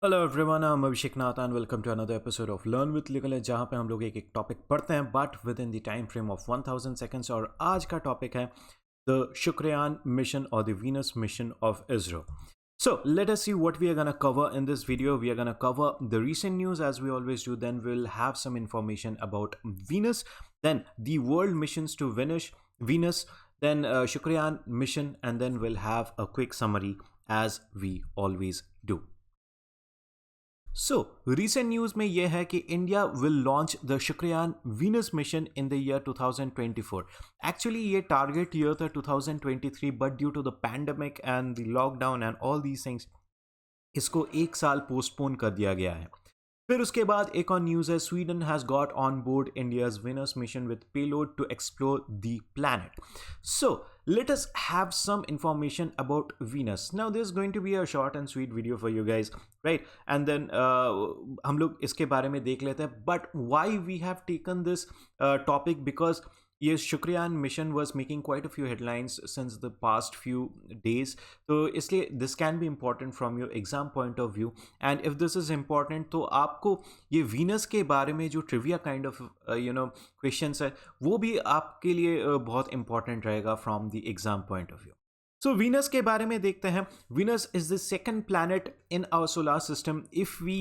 Hello everyone, I'm Abhishek Nath and welcome to another episode of learn with legal, जहाँ पे हम लोग एक एक टॉपिक पढ़ते हैं but within the time frame of 1000 seconds. और आज का टॉपिक है द शुक्रयान मिशन और the Venus mission of ISRO. So let us see what we are gonna cover in this video. We are gonna cover the recent news as we always do. Then we'll have some information about Venus. Then the world missions to Venus. Then Shukryan mission, and then we'll have a quick summary as we always do. So, recent news में यह है कि India will launch the Shukryan Venus mission in the year 2024. Actually, ये target year था 2023, but due to the pandemic and the lockdown and all these things, इसको एक साल postpone कर दिया गया है. फिर उसके बाद एक और न्यूज़ है, Sweden has got on board India's Venus mission with payload to explore the planet. So let us have some information about Venus. Now this is going to be a short and sweet video for you guys, right? And then हम लोग इसके बारे में देख लेते हैं. But why we have taken this topic? Because yes, Shukryan mission was making quite a few headlines since the past few days. तो इसलिए this can be important from your exam point of view. And if this is important, तो आपको ये Venus के बारे में जो trivia kind of questions है, वो भी आपके लिए बहुत important रहेगा from the exam point of view. So Venus के बारे में देखते हैं. Venus is the second planet in our solar system if we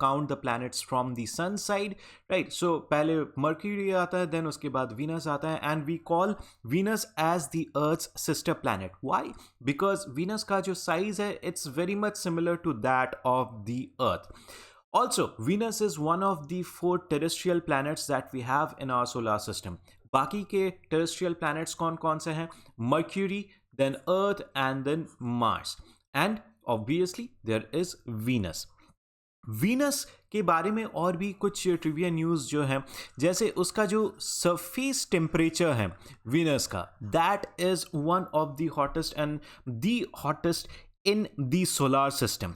count the planets from the sun side, right? So पहले Mercury आता है, then उसके बाद Venus आता है, and we call Venus as the Earth's sister planet. Why? Because Venus का जो size है, it's very much similar to that of the Earth. Also, Venus is one of the 4 terrestrial planets that we have in our solar system. बाकी के terrestrial planets कौन कौन से हैं? Mercury, then Earth, and then Mars. And obviously, there is Venus. Venus के बारे में और भी कुछ ट्रिविया न्यूज़ जो है, जैसे उसका जो सरफेस टेम्परेचर है वीनस का, that is one of the hottest and the hottest in the solar system.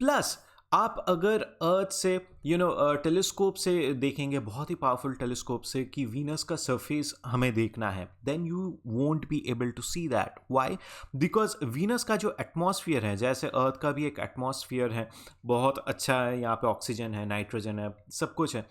Plus आप अगर अर्थ से टेलीस्कोप से देखेंगे, बहुत ही पावरफुल टेलीस्कोप से, कि वीनस का सरफेस हमें देखना है, then you won't be able to see that. Why? Because Venus का जो एटमॉस्फेयर है, जैसे अर्थ का भी एक एटमॉस्फेयर है, बहुत अच्छा है, यहाँ पे ऑक्सीजन है, नाइट्रोजन है, सब कुछ है.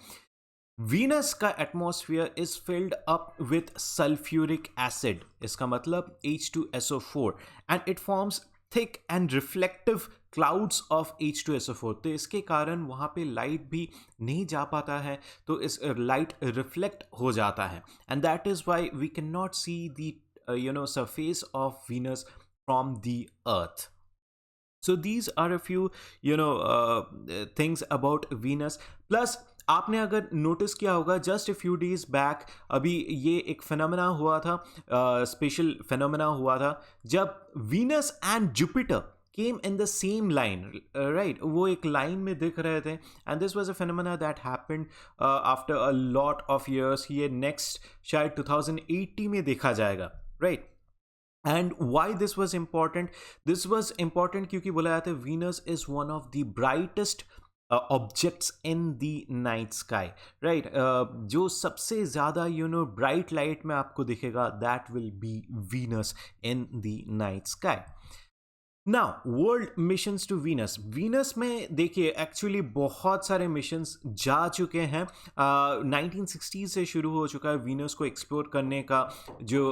वीनस का atmosphere is filled up with sulphuric acid. इसका मतलब H2SO4, and it forms thick and reflective clouds of H2SO4. तो इसके कारण वहाँ पे लाइट भी नहीं जा पाता है, तो इस लाइट रिफ्लेक्ट हो जाता है, and that is why we can not see the surface of Venus from the earth. So these are a few things about Venus. Plus आपने अगर नोटिस किया होगा, just a few days back अभी ये एक फिनोमेना हुआ था, special phenomena हुआ था, जब Venus and Jupiter came in the same line, right? वो एक लाइन में दिख रहे थे, and this was a phenomena that happened after a lot of years. ये next शायद 2080 में देखा जाएगा, right? And why this was important? This was important क्योंकि बोला जाता है Venus is one of the brightest objects in the night sky, right? जो सबसे ज़्यादा bright light में आपको दिखेगा, that will be Venus in the night sky. Now world missions to Venus. Venus में देखिए एक्चुअली बहुत सारे मिशंस जा चुके हैं. 1960 से शुरू हो चुका है वीनस को एक्सप्लोर करने का जो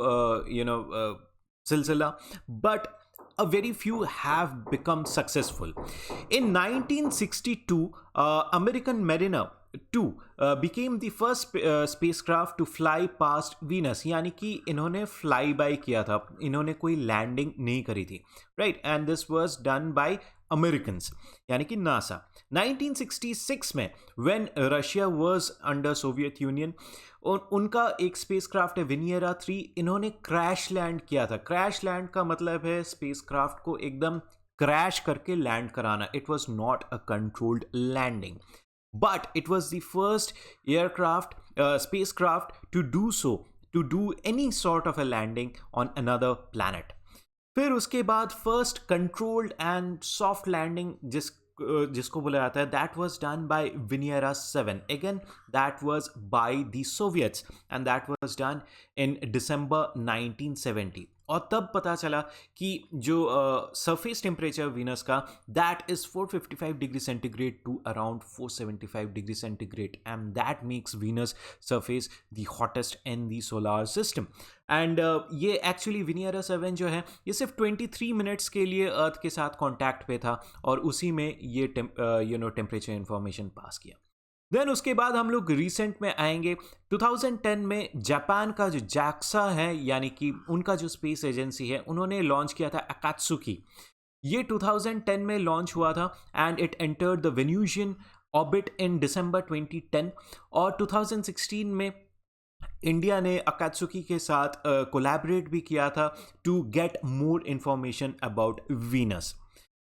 सिलसिला, but a very few have become successful. In 1962, American Mariner 2 became the first spacecraft to fly past Venus. यानी कि इन्होंने फ्लाई बाय किया था, इन्होंने कोई लैंडिंग नहीं करी थी, right? And this was done by Americans, यानी कि नासा. 1966 में when Russia was under Soviet union, उनका एक स्पेसक्राफ्ट है विनियरा 3, इन्होंने क्रैश लैंड किया था. क्रैश लैंड का मतलब है स्पेसक्राफ्ट को एकदम क्रैश करके लैंड कराना. It was not a controlled landing, but it was the first spacecraft to do so, to do any sort of a landing on another planet. फिर उसके बाद first controlled and soft landing जिसको बोला जाता है, that was done by Venera 7. Again, that was by the Soviets, and that was done in December 1970. और तब पता चला कि जो सरफेस टेम्परेचर वीनस का that is 455 degree centigrade to around 475 degree centigrade, and that makes Venus surface the hottest in the solar system. एंड ये actually Venera 7 जो है ये सिर्फ 23 मिनट्स के लिए अर्थ के साथ कॉन्टैक्ट पे था और उसी में ये टेम्परेचर इंफॉर्मेशन पास किया। देन उसके बाद हम लोग रिसेंट में आएंगे 2010 में जापान का जो जैक्सा है यानी कि उनका जो स्पेस एजेंसी है उन्होंने लॉन्च किया था अकात्सुकी। ये 2010 में लॉन्च हुआ था and it entered the Venusian orbit in December 2010 और 2016 में इंडिया ने अकात्सुकी के साथ कोलैबोरेट भी किया था to get more information about Venus.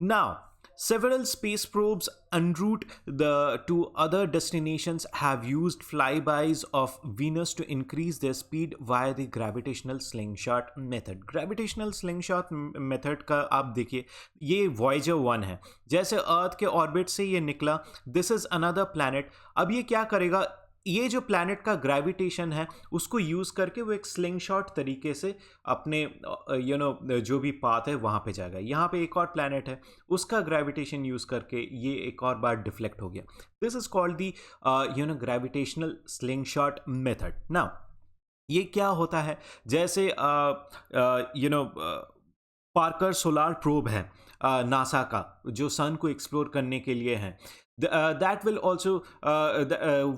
Now several space probes en route to other destinations have used flybys of Venus to increase their speed via the gravitational slingshot method. Gravitational slingshot method का आप देखिए ये Voyager 1 है, जैसे अर्थ के orbit से ये निकला, दिस इज अनदर प्लैनेट। अब ये क्या करेगा, ये जो प्लैनेट का ग्रेविटेशन है उसको यूज़ करके वो एक स्लिंग शॉट तरीके से अपने जो भी पाथ है वहाँ पे जाएगा। यहाँ पे एक और प्लैनेट है उसका ग्रेविटेशन यूज़ करके ये एक और बार डिफ्लेक्ट हो गया। This is called the gravitational sling shot method. Now ये क्या होता है, जैसे पार्कर सोलार प्रोब है नासा का जो सन को एक्सप्लोर करने के लिए है, दैट विल ऑल्सो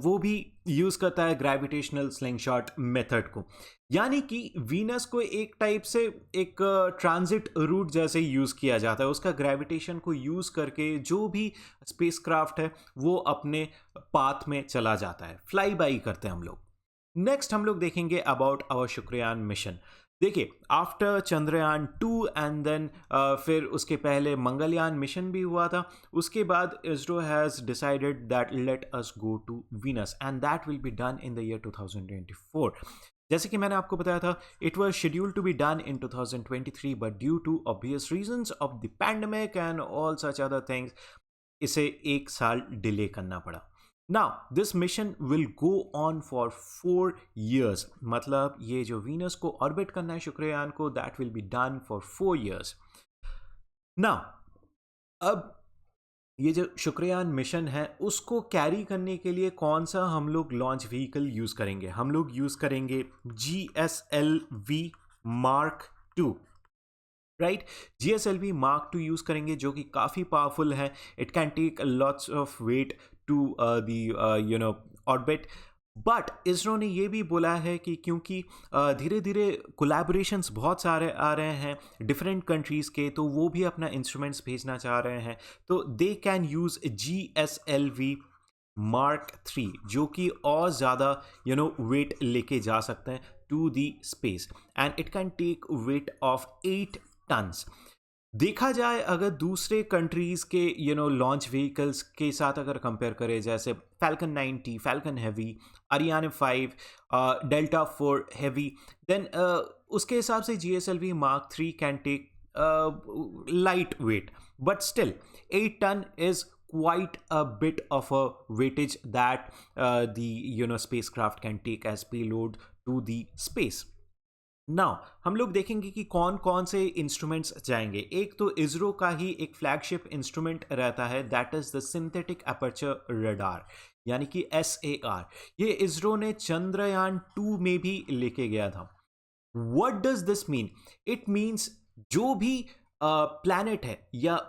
वो भी यूज़ करता है ग्रेविटेशनल स्लिंगशॉट मेथड को। यानी कि वीनस को एक टाइप से एक ट्रांजिट रूट जैसे यूज़ किया जाता है, उसका ग्रेविटेशन को यूज़ करके जो भी स्पेसक्राफ्ट है वो अपने पाथ में चला जाता है, फ्लाई बाई करते हैं हम लोग। नेक्स्ट हम लोग देखेंगे अबाउट आवर शुक्रयान मिशन। देखिए आफ्टर चंद्रयान 2 एंड देन फिर उसके पहले मंगलयान मिशन भी हुआ था, उसके बाद ISRO has decided that let us go to Venus and that will be done in the year 2024। जैसे कि मैंने आपको बताया था it was scheduled to be done in 2023 but due to obvious reasons of the pandemic and all such other things इसे 1 साल delay करना पड़ा। Now, this mission will go on for 4 years. मतलब ये जो वीनस को ऑर्बिट करना है शुक्रयान को, that will be done for 4 years. Now, अब ये जो शुक्रयान मिशन है उसको कैरी करने के लिए कौन सा हम लोग लॉन्च व्हीकल यूज़ करेंगे? हम लोग यूज़ करेंगे GSLV Mark 2, right. GSLV Mark 2 use करेंगे जो कि काफ़ी पावरफुल है। It can take lots of weight to the orbit, but ISRO ने ये भी बोला है कि क्योंकि धीरे धीरे कोलैबोरेशंस बहुत सारे आ रहे हैं डिफरेंट कंट्रीज़ के, तो वो भी अपना इंस्ट्रूमेंट्स भेजना चाह रहे हैं, तो they can use GSLV Mark 3 जो कि और ज़्यादा वेट लेके जा सकते हैं to the space and it can take weight of 8 tons. देखा जाए अगर दूसरे कंट्रीज़ के लॉन्च व्हीकल्स के साथ अगर कंपेयर करें, जैसे Falcon 90, Falcon heavy, Ariane 5, Delta 4 heavy, then उसके हिसाब से GSLV Mark 3 can take light weight, but still 8 ton is quite a bit of a weightage that the spacecraft can take as payload to the space. Now हम लोग देखेंगे कि कौन कौन से इंस्ट्रूमेंट्स जाएंगे। एक तो इसरो का ही एक फ्लैगशिप इंस्ट्रूमेंट रहता है, that is the synthetic aperture radar यानी कि SAR। ये इसरो ने चंद्रयान 2 में भी लेके गया था। What does this mean? It means जो भी प्लैनेट है या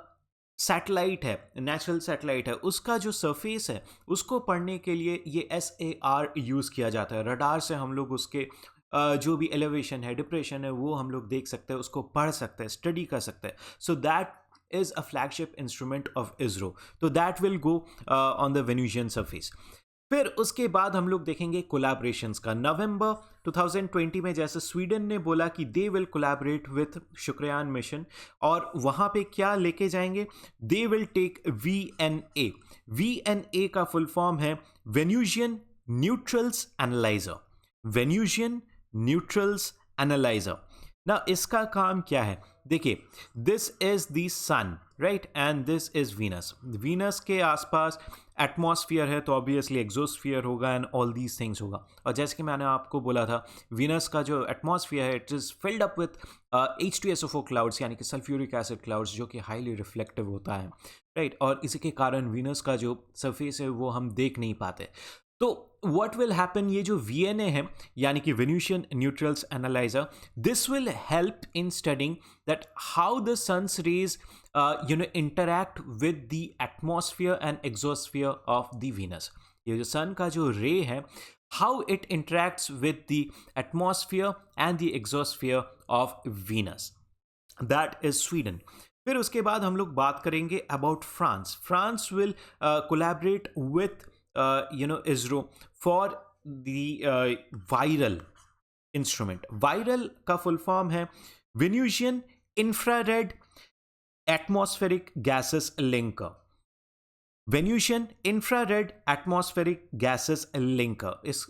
सैटेलाइट है, नेचुरल सैटेलाइट है, उसका जो सरफेस है उसको पढ़ने के लिए ये SAR यूज़ किया जाता है। रडार से हम लोग उसके जो भी एलिवेशन है, डिप्रेशन है, वो हम लोग देख सकते हैं, उसको पढ़ सकते हैं, स्टडी कर सकते हैं। So that is a flagship instrument of ISRO, तो that will go on the Venusian surface. फिर उसके बाद हम लोग देखेंगे कोलैबोरेशंस का। नवंबर 2020 में जैसे स्वीडन ने बोला कि they will collaborate with Shukrayaan mission, और वहाँ पे क्या लेके जाएंगे? They will take VNA। VNA का फुल फॉर्म है Venusian neutrals analyser. Venusian neutrals analyser. ना इसका काम क्या है? देखिए, this is the sun right, and this is Venus. Venus के आसपास एटमॉस्फेयर है तो ऑब्वियसली एक्सोस्फीयर होगा एंड ऑल दीज थिंग्स होगा. और जैसे कि मैंने आपको बोला था, वीनस का जो एटमॉस्फेयर है it is filled up with H2SO4 clouds, यानी कि सल्फ्यूरिक एसिड क्लाउड्स, जो कि हाईली रिफ्लेक्टिव होता है, राइट. और इसी के कारण वीनस का जो सरफेस है वो हम देख नहीं पाते. तो व्हाट विल हैपन, ये जो VNA है यानी कि Venusian neutrals analyser, this will help in studying that how the sun's rays interact with the atmosphere and exosphere of the Venus. ये जो सन का जो रे है, how it interacts with the atmosphere and the exosphere of Venus. That is Sweden. फिर उसके बाद हम लोग बात करेंगे about France. France will collaborate with ISRO for the VIRAL instrument. VIRAL का फुल फॉर्म है Venusian infrared atmospheric gases linker. Venusian infrared atmospheric gases linker, इस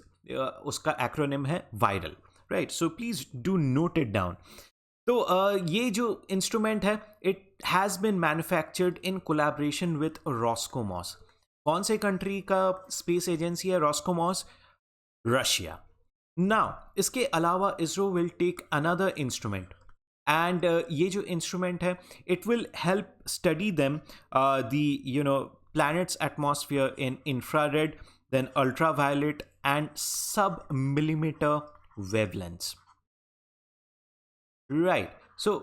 उसका एक्रोनिम है VIRAL, right. So please do note it down. तो ये जो instrument है it has been manufactured in collaboration with Roscosmos. कौन से कंट्री का स्पेस एजेंसी है रॉस्कोमॉस? रशिया. नाउ इसके अलावा ISRO will take another instrument and ये जो इंस्ट्रूमेंट है it will help study them the planet's atmosphere in infrared, then ultraviolet and sub-millimeter wavelengths. Right. So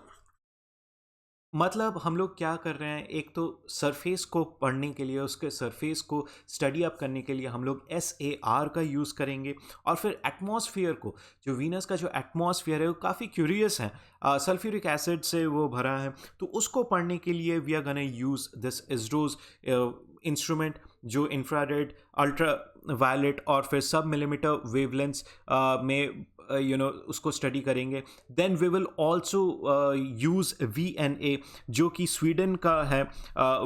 मतलब हम लोग क्या कर रहे हैं, एक तो सरफेस को पढ़ने के लिए, उसके सरफेस को स्टडी अप करने के लिए हम लोग SAR का यूज़ करेंगे. और फिर एटमॉस्फेयर को, जो वीनस का जो एटमॉस्फेयर है वो काफ़ी क्यूरियस है, सल्फ्यूरिक एसिड से वो भरा है, तो उसको पढ़ने के लिए we are gonna use this ISRO's instrument जो इंफ्रारेड, अल्ट्रा वायलेट और फिर सब मिलीमीटर वेवलेंथ्स में उसको स्टडी करेंगे. Then we will also use VNA जो कि स्वीडन का है,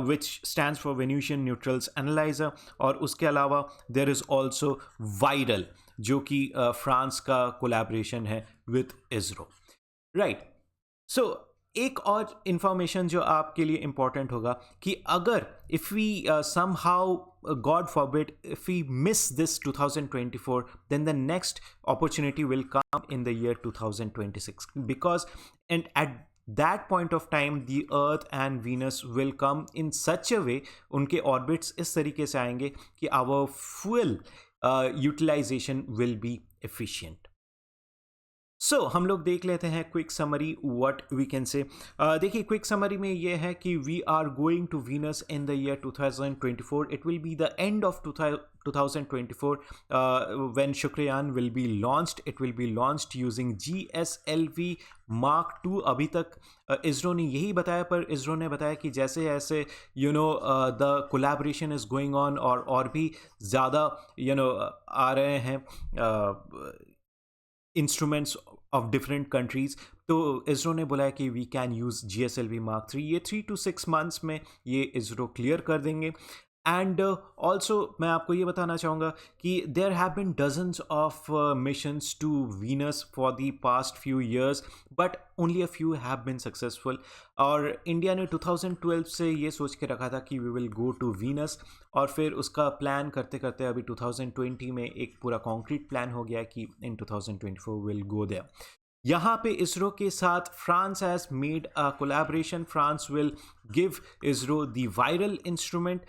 which stands for Venusian neutrals analyser. और उसके अलावा देयर इज़ ऑल्सो वायरल जो कि फ्रांस का कोलैबोरेशन है विथ इसरो, राइट. सो एक और इंफॉर्मेशन जो आपके लिए इम्पॉर्टेंट होगा कि अगर if we somehow God forbid if we miss this 2024, then the next opportunity will come in the year 2026, because and at that point of time the earth and Venus will come in such a way, उनके orbits इस तरीके से आएंगे कि our fuel utilization will be efficient. सो हम लोग देख लेते हैं quick summary what we can say. देखिए क्विक समरी में ये है कि we are going to Venus in the year 2024. It will be the end of 2024 when Shukrayaan will be launched. It will be launched using GSLV Mark II. अभी तक इसरो ने यही बताया, पर इसरो ने बताया कि जैसे जैसे the collaboration is going on और भी ज़्यादा आ रहे हैं इंस्ट्रूमेंट्स ऑफ डिफरेंट कंट्रीज़, तो इसरो ने बोला है कि we can use GSLV Mark III. ये 3 to 6 months में ये इसरो क्लियर कर देंगे. एंड ऑल्सो मैं आपको ये बताना चाहूँगा कि there have been dozens of missions to Venus for the past few years, but only a few have been successful. और इंडिया ने 2012 से ये सोच के रखा था कि we will go to Venus, और फिर उसका प्लान करते करते अभी 2020 में एक पूरा कॉन्क्रीट प्लान हो गया कि इन 2024 विल गो देयर. यहाँ पे इसरो के साथ France has made a collaboration. France will give ISRO the VIRAL instrument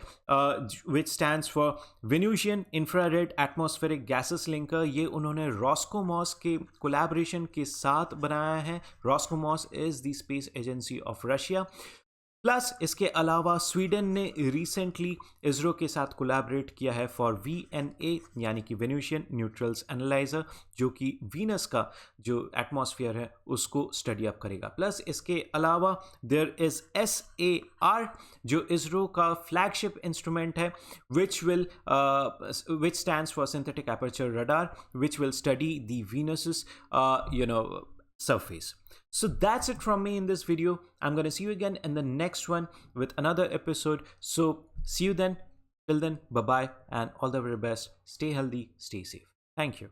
which stands for Venusian infrared atmospheric gases linker. ये उन्होंने रॉस्कोमॉस के कोलैबोरेशन के साथ बनाया है. Roscosmos is the space agency of Russia. Plus इसके अलावा स्वीडन ने रिसेंटली इसरो के साथ कोलैबोरेट किया है फॉर VNA यानी कि वेन्यूशियन न्यूट्रल्स एनालाइजर, जो कि वीनस का जो एटमॉस्फेयर है उसको स्टडी अप करेगा. प्लस इसके अलावा देयर इज़ SAR जो इसरो का फ्लैगशिप इंस्ट्रूमेंट है, which stands for synthetic aperture radar, which will study the Venus's surface. So that's it from me in this video. I'm going to see you again in the next one with another episode. So see you then. Till then, bye bye and all the very best. Stay healthy, stay safe. Thank you.